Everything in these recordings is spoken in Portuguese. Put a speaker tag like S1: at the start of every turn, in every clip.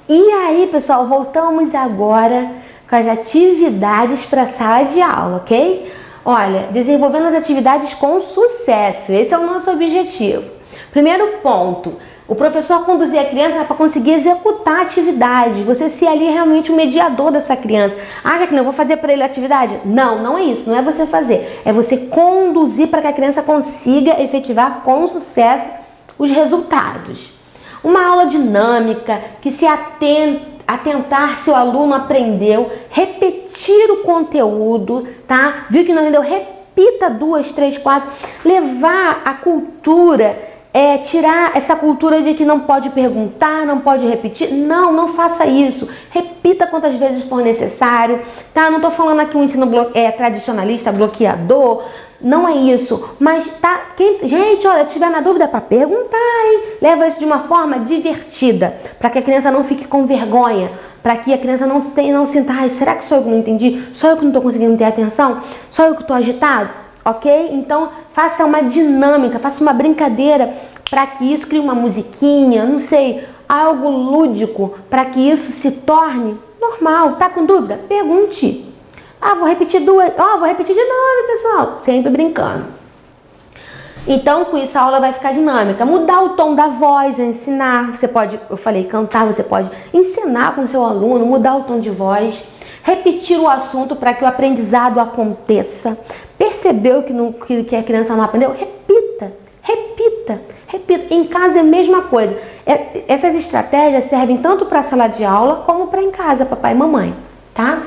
S1: E aí, pessoal, voltamos agora com as atividades para a sala de aula, ok? Olha, desenvolvendo as atividades com sucesso, esse é o nosso objetivo. Primeiro ponto, o professor conduzir a criança para conseguir executar a atividade, você ser ali realmente o mediador dessa criança. Ah, já que não vou fazer para ele a atividade? Não, não é isso, não é você fazer, é você conduzir para que a criança consiga efetivar com sucesso os resultados. Uma aula dinâmica que se atentar se o aluno aprendeu, repetir o conteúdo, tá? Viu que não entendeu? Repita 2, 3, 4. Levar a cultura, tirar essa cultura de que não pode perguntar, não pode repetir. Não, não faça isso. Repita quantas vezes for necessário, tá? Não tô falando aqui um ensino tradicionalista, bloqueador. Não é isso, mas tá, gente, olha, se tiver na dúvida, é para perguntar, hein? Leva isso de uma forma divertida, para que a criança não fique com vergonha, para que a criança não sinta, ai, será que sou eu que não entendi? Só eu que não estou conseguindo ter atenção? Só eu que estou agitado? Ok? Então, faça uma dinâmica, faça uma brincadeira, para que isso crie uma musiquinha, não sei, algo lúdico, para que isso se torne normal. Tá com dúvida? Pergunte. Ah, vou repetir 2. Vou repetir de novo, pessoal. Sempre brincando. Então, com isso, a aula vai ficar dinâmica. Mudar o tom da voz, ensinar. Você pode, eu falei, cantar, você pode ensinar com o seu aluno, mudar o tom de voz. Repetir o assunto para que o aprendizado aconteça. Percebeu que a criança não aprendeu? Repita, repita, repita. Em casa é a mesma coisa. Essas estratégias servem tanto para a sala de aula como para em casa, papai e mamãe, tá?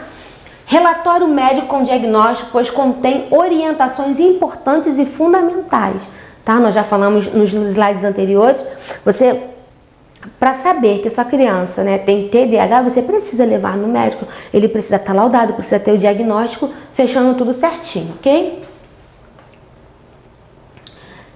S1: Relatório médico com diagnóstico, pois contém orientações importantes e fundamentais, tá? Nós já falamos nos slides anteriores. Você, para saber que sua criança, né, tem TDAH, você precisa levar no médico. Ele precisa estar laudado, precisa ter o diagnóstico, fechando tudo certinho, ok?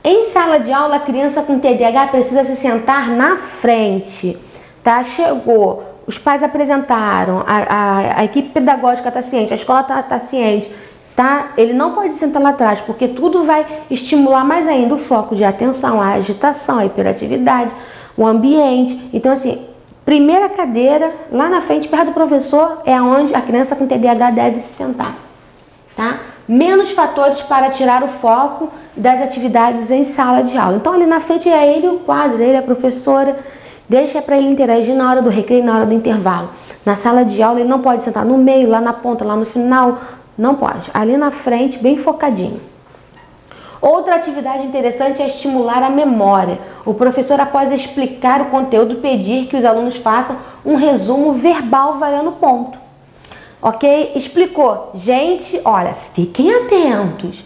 S1: Em sala de aula, a criança com TDAH precisa se sentar na frente, tá? Chegou. Os pais apresentaram, a equipe pedagógica está ciente, a escola está ciente, tá? Ele não pode sentar lá atrás, porque tudo vai estimular mais ainda o foco de atenção, a agitação, a hiperatividade, o ambiente. Então, assim, primeira cadeira, lá na frente, perto do professor, é onde a criança com TDAH deve se sentar, tá? Menos fatores para tirar o foco das atividades em sala de aula. Então, ali na frente é ele o quadro, ele a professora. Deixa para ele interagir na hora do recreio, na hora do intervalo. Na sala de aula ele não pode sentar no meio, lá na ponta, lá no final. Não pode. Ali na frente, bem focadinho. Outra atividade interessante é estimular a memória. O professor, após explicar o conteúdo, pedir que os alunos façam um resumo verbal valendo ponto. Ok? Explicou. Gente, olha, fiquem atentos,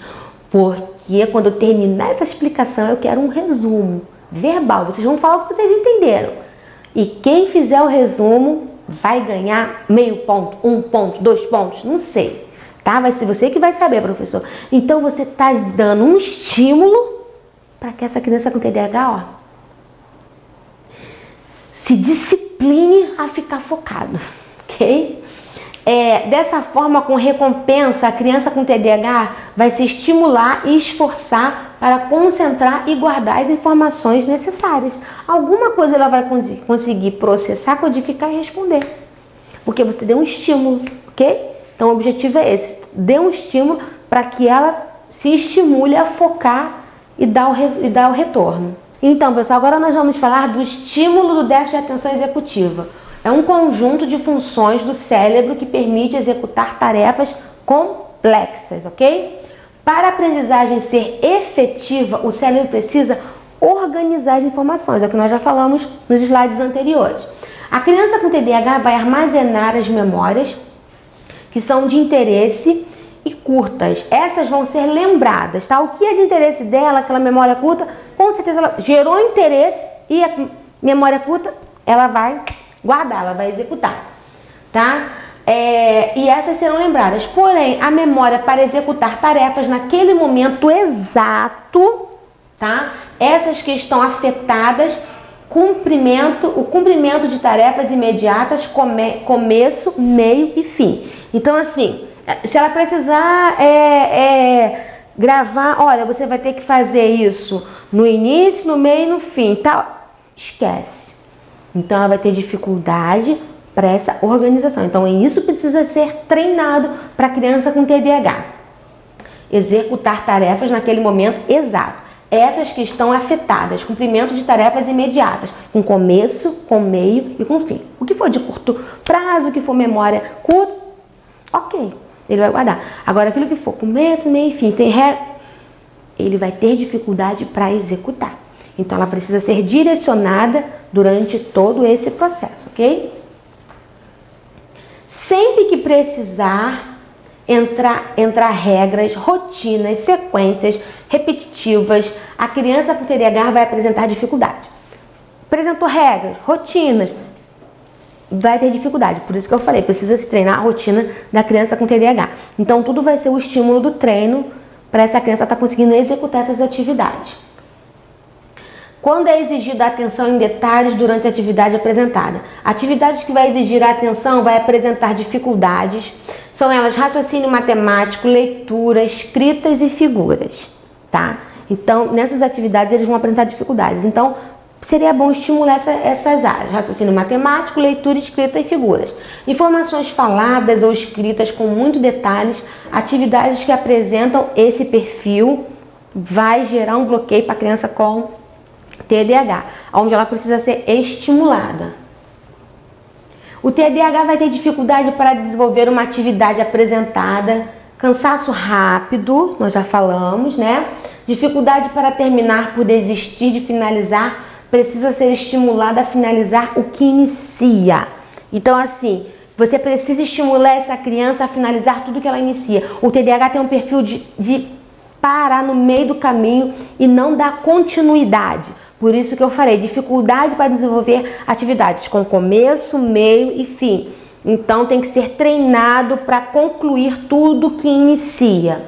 S1: porque quando eu terminar essa explicação eu quero um resumo verbal, vocês vão falar o que vocês entenderam. E quem fizer o resumo vai ganhar meio ponto, 1 ponto, 2 pontos, não sei. Tá? Vai ser você que vai saber, professor. Então você está dando um estímulo para que essa criança com TDAH, se discipline a ficar focado, ok? Dessa forma, com recompensa, a criança com TDAH vai se estimular e esforçar para concentrar e guardar as informações necessárias. Alguma coisa ela vai conseguir processar, codificar e responder. Porque você deu um estímulo, ok? Então o objetivo é esse. Dê um estímulo para que ela se estimule a focar e dar o retorno. Então, pessoal, agora nós vamos falar do estímulo do déficit de atenção executiva. É um conjunto de funções do cérebro que permite executar tarefas complexas, ok? Para a aprendizagem ser efetiva, o cérebro precisa organizar as informações, é o que nós já falamos nos slides anteriores. A criança com TDAH vai armazenar as memórias que são de interesse e curtas. Essas vão ser lembradas, tá? O que é de interesse dela, aquela memória curta, com certeza ela gerou interesse e a memória curta, ela vai guardar, ela vai executar, tá? E essas serão lembradas. Porém, a memória para executar tarefas naquele momento exato, tá? Essas que estão afetadas, o cumprimento de tarefas imediatas, começo, meio e fim. Então, assim, se ela precisar gravar, olha, você vai ter que fazer isso no início, no meio e no fim, tá? Esquece. Então ela vai ter dificuldade para essa organização. Então isso precisa ser treinado para a criança com TDAH. Executar tarefas naquele momento exato. Essas que estão afetadas, cumprimento de tarefas imediatas, com começo, com meio e com fim. O que for de curto prazo, o que for memória curta, ok, ele vai guardar. Agora aquilo que for começo, meio e fim, ele vai ter dificuldade para executar. Então ela precisa ser direcionada durante todo esse processo, ok? Sempre que precisar entrar regras, rotinas, sequências repetitivas, a criança com TDAH vai apresentar dificuldade. Apresentou regras, rotinas, vai ter dificuldade. Por isso que eu falei, precisa se treinar a rotina da criança com TDAH. Então tudo vai ser o estímulo do treino para essa criança estar conseguindo executar essas atividades. Quando é exigida atenção em detalhes durante a atividade apresentada? Atividades que vai exigir a atenção vai apresentar dificuldades. São elas raciocínio matemático, leitura, escritas e figuras, tá? Então, nessas atividades eles vão apresentar dificuldades. Então, seria bom estimular essas áreas, raciocínio matemático, leitura, escrita e figuras. Informações faladas ou escritas com muitos detalhes, atividades que apresentam esse perfil, vai gerar um bloqueio para a criança com TDAH, onde ela precisa ser estimulada. O TDAH vai ter dificuldade para desenvolver uma atividade apresentada, cansaço rápido, nós já falamos, né? Dificuldade para terminar por desistir de finalizar, precisa ser estimulada a finalizar o que inicia. Então, assim, você precisa estimular essa criança a finalizar tudo que ela inicia. O TDAH tem um perfil de parar no meio do caminho e não dar continuidade. Por isso que eu falei, dificuldade para desenvolver atividades com começo, meio e fim. Então tem que ser treinado para concluir tudo que inicia.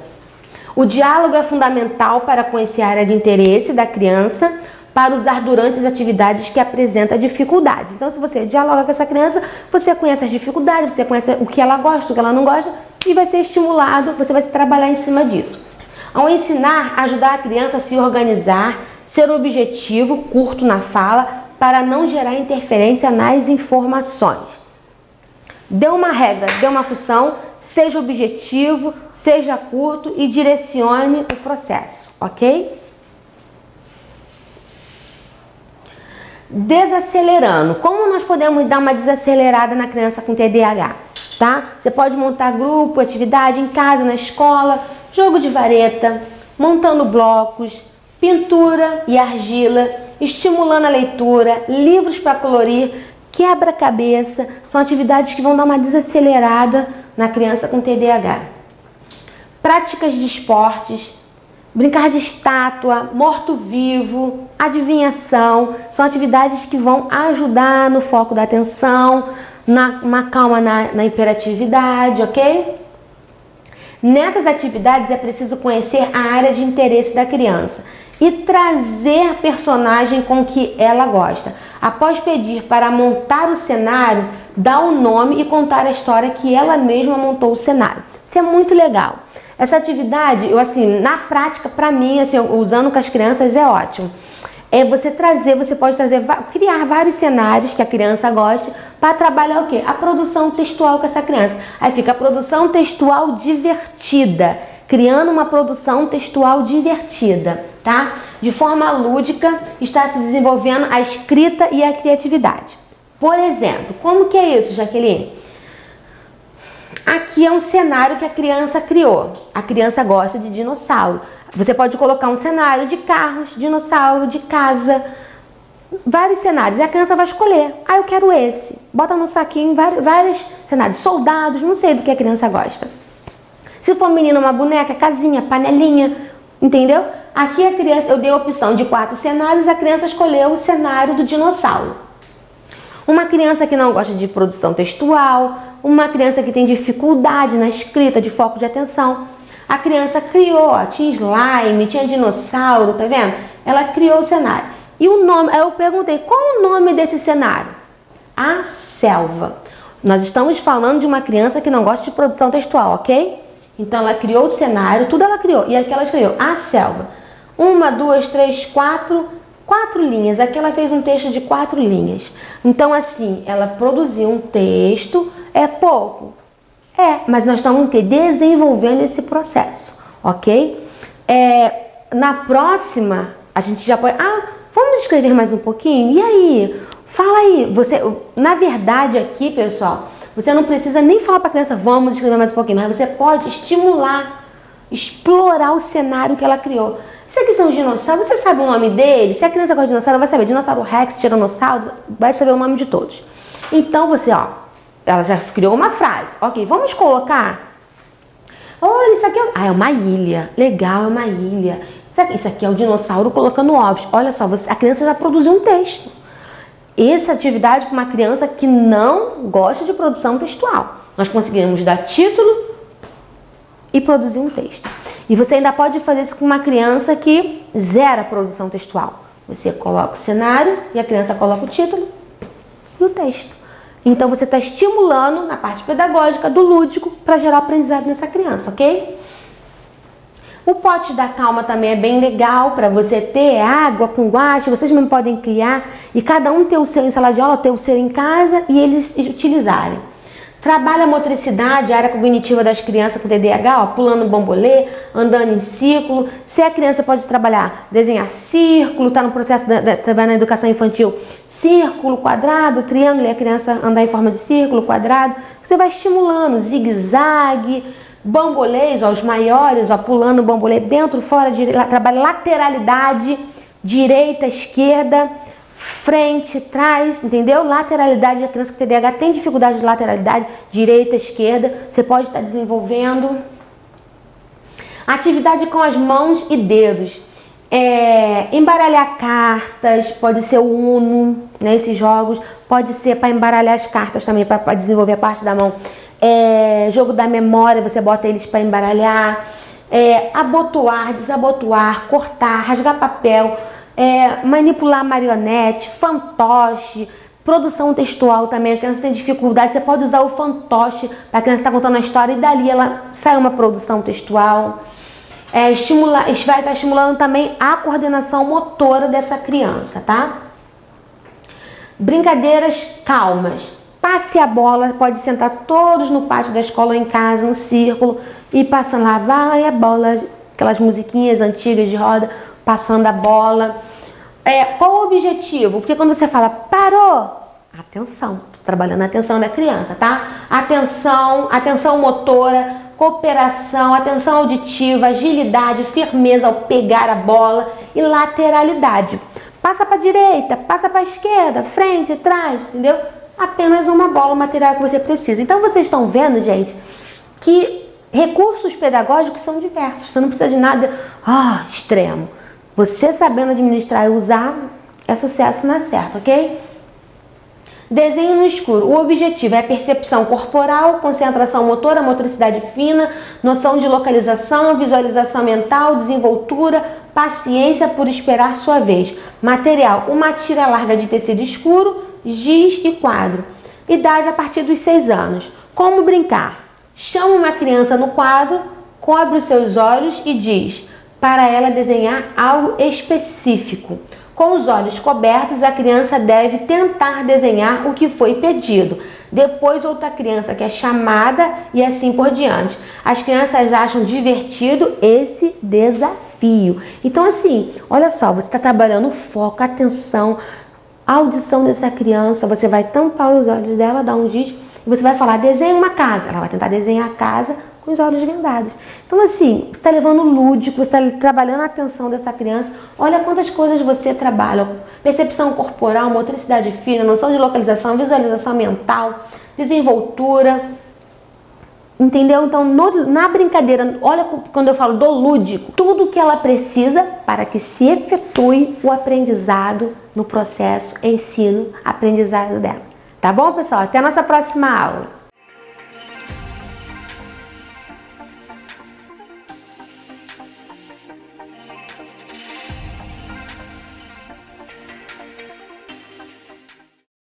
S1: O diálogo é fundamental para conhecer a área de interesse da criança, para usar durante as atividades que apresenta dificuldades. Então, se você dialoga com essa criança, você conhece as dificuldades, você conhece o que ela gosta, o que ela não gosta, e vai ser estimulado, você vai trabalhar em cima disso. Ao ensinar, ajudar a criança a se organizar, ser objetivo, curto na fala, para não gerar interferência nas informações. Dê uma regra, dê uma função, seja objetivo, seja curto e direcione o processo, ok? Desacelerando. Como nós podemos dar uma desacelerada na criança com TDAH? Tá? Você pode montar grupo, atividade em casa, na escola, jogo de vareta, montando blocos, pintura e argila, estimulando a leitura, livros para colorir, quebra-cabeça, são atividades que vão dar uma desacelerada na criança com TDAH. Práticas de esportes, brincar de estátua, morto-vivo, adivinhação, são atividades que vão ajudar no foco da atenção, uma calma na hiperatividade, ok? Nessas atividades é preciso conhecer a área de interesse da criança e trazer a personagem com que ela gosta. Após pedir para montar o cenário, dá o nome e contar a história que ela mesma montou o cenário. Isso é muito legal. Essa atividade, na prática, para mim, usando com as crianças é ótimo. Você pode criar vários cenários que a criança goste para trabalhar o quê? A produção textual com essa criança. Aí fica a produção textual divertida, criando uma produção textual divertida, tá? De forma lúdica, está se desenvolvendo a escrita e a criatividade. Por exemplo, como que é isso, Jaqueline? Aqui é um cenário que a criança criou. A criança gosta de dinossauro. Você pode colocar um cenário de carros, dinossauro, de casa, vários cenários. E a criança vai escolher. Eu quero esse. Bota no saquinho vários cenários. Soldados, não sei do que a criança gosta. Se for menina, uma boneca, casinha, panelinha, entendeu? Aqui a criança, eu dei a opção de 4 cenários, a criança escolheu o cenário do dinossauro. Uma criança que não gosta de produção textual, uma criança que tem dificuldade na escrita, de foco de atenção. A criança criou, tinha slime, tinha dinossauro, tá vendo? Ela criou o cenário. E o nome, aí eu perguntei, qual o nome desse cenário? A selva. Nós estamos falando de uma criança que não gosta de produção textual, ok? Então ela criou o cenário, tudo ela criou. E aqui ela escreveu, a selva. 1, 2, 3, 4 4 linhas. Aqui ela fez um texto de 4 linhas. Então, assim, ela produziu um texto, é pouco? É, mas nós estamos o quê? Desenvolvendo esse processo, ok? Na próxima, a gente já pode... vamos escrever mais um pouquinho? E aí? Fala aí. Na verdade, aqui, pessoal, você não precisa nem falar para a criança, vamos escrever mais um pouquinho, mas você pode estimular, explorar o cenário que ela criou. Isso aqui são os dinossauros, você sabe o nome deles? Se a criança gosta de dinossauro, ela vai saber. Dinossauro Rex, Tiranossauro, vai saber o nome de todos. Então você, ela já criou uma frase. Ok, vamos colocar. Olha, isso aqui é uma ilha. Legal, é uma ilha. Isso aqui é o dinossauro colocando ovos. Olha só, a criança já produziu um texto. Essa atividade com uma criança que não gosta de produção textual. Nós conseguimos dar título e produzir um texto. E você ainda pode fazer isso com uma criança que zera a produção textual. Você coloca o cenário e a criança coloca o título e o texto. Então você está estimulando na parte pedagógica do lúdico para gerar aprendizado nessa criança, ok? O pote da calma também é bem legal para você ter água com guache, vocês mesmo podem criar e cada um ter o seu em sala de aula, ter o seu em casa e eles utilizarem. Trabalha a motricidade, a área cognitiva das crianças com TDAH, pulando bambolê, andando em círculo. Se a criança pode trabalhar, desenhar círculo, está no processo trabalhar na educação infantil, círculo, quadrado, triângulo, e a criança andar em forma de círculo, quadrado. Você vai estimulando, zigue-zague, bambolês, os maiores, pulando bambolê dentro, fora, trabalha lateralidade, direita, esquerda, frente, trás, entendeu? Lateralidade, a criança com TDAH tem dificuldade de lateralidade, direita, esquerda, você pode estar desenvolvendo. Atividade com as mãos e dedos. Embaralhar cartas, pode ser o Uno, né, esses jogos, pode ser para embaralhar as cartas também, para desenvolver a parte da mão. Jogo da memória, você bota eles para embaralhar. Abotoar, desabotoar, cortar, rasgar papel, manipular marionete, fantoche, produção textual também. A criança tem dificuldade, você pode usar o fantoche para a criança estar contando a história e dali ela sai uma produção textual. Vai estar estimulando também a coordenação motora dessa criança, tá? Brincadeiras calmas. Passe a bola, pode sentar todos no pátio da escola ou em casa, um círculo, e passando lá, vai a bola, aquelas musiquinhas antigas de roda, passando a bola. Qual o objetivo? Porque quando você fala parou, atenção, estou trabalhando a atenção da criança, tá? Atenção motora, cooperação, atenção auditiva, agilidade, firmeza ao pegar a bola e lateralidade. Passa para a direita, passa para a esquerda, frente, trás, entendeu? Apenas uma bola, o material que você precisa. Então vocês estão vendo, gente, que recursos pedagógicos são diversos. Você não precisa de nada extremo. Você sabendo administrar e usar é sucesso na certa, ok? Desenho no escuro. O objetivo é a percepção corporal, concentração motora, motricidade fina, noção de localização, visualização mental, desenvoltura, paciência por esperar sua vez. Material: uma tira larga de tecido escuro, giz e quadro. Idade a partir dos 6 anos. Como brincar? Chama uma criança no quadro, cobre os seus olhos e diz para ela desenhar algo específico. Com os olhos cobertos, a criança deve tentar desenhar o que foi pedido. Depois, outra criança que é chamada e assim por diante. As crianças acham divertido esse desafio. Então, assim, olha só, você está trabalhando o foco, a atenção, a audição dessa criança. Você vai tampar os olhos dela, dar um giz, e você vai falar, desenha uma casa. Ela vai tentar desenhar a casa com os olhos vendados. Então, assim, você está levando lúdico, você está trabalhando a atenção dessa criança. Olha quantas coisas você trabalha. Percepção corporal, motricidade fina, noção de localização, visualização mental, desenvoltura. Entendeu? Então, na brincadeira, olha quando eu falo do lúdico, tudo que ela precisa para que se efetue o aprendizado no processo ensino-aprendizado dela. Tá bom, pessoal? Até a nossa próxima aula.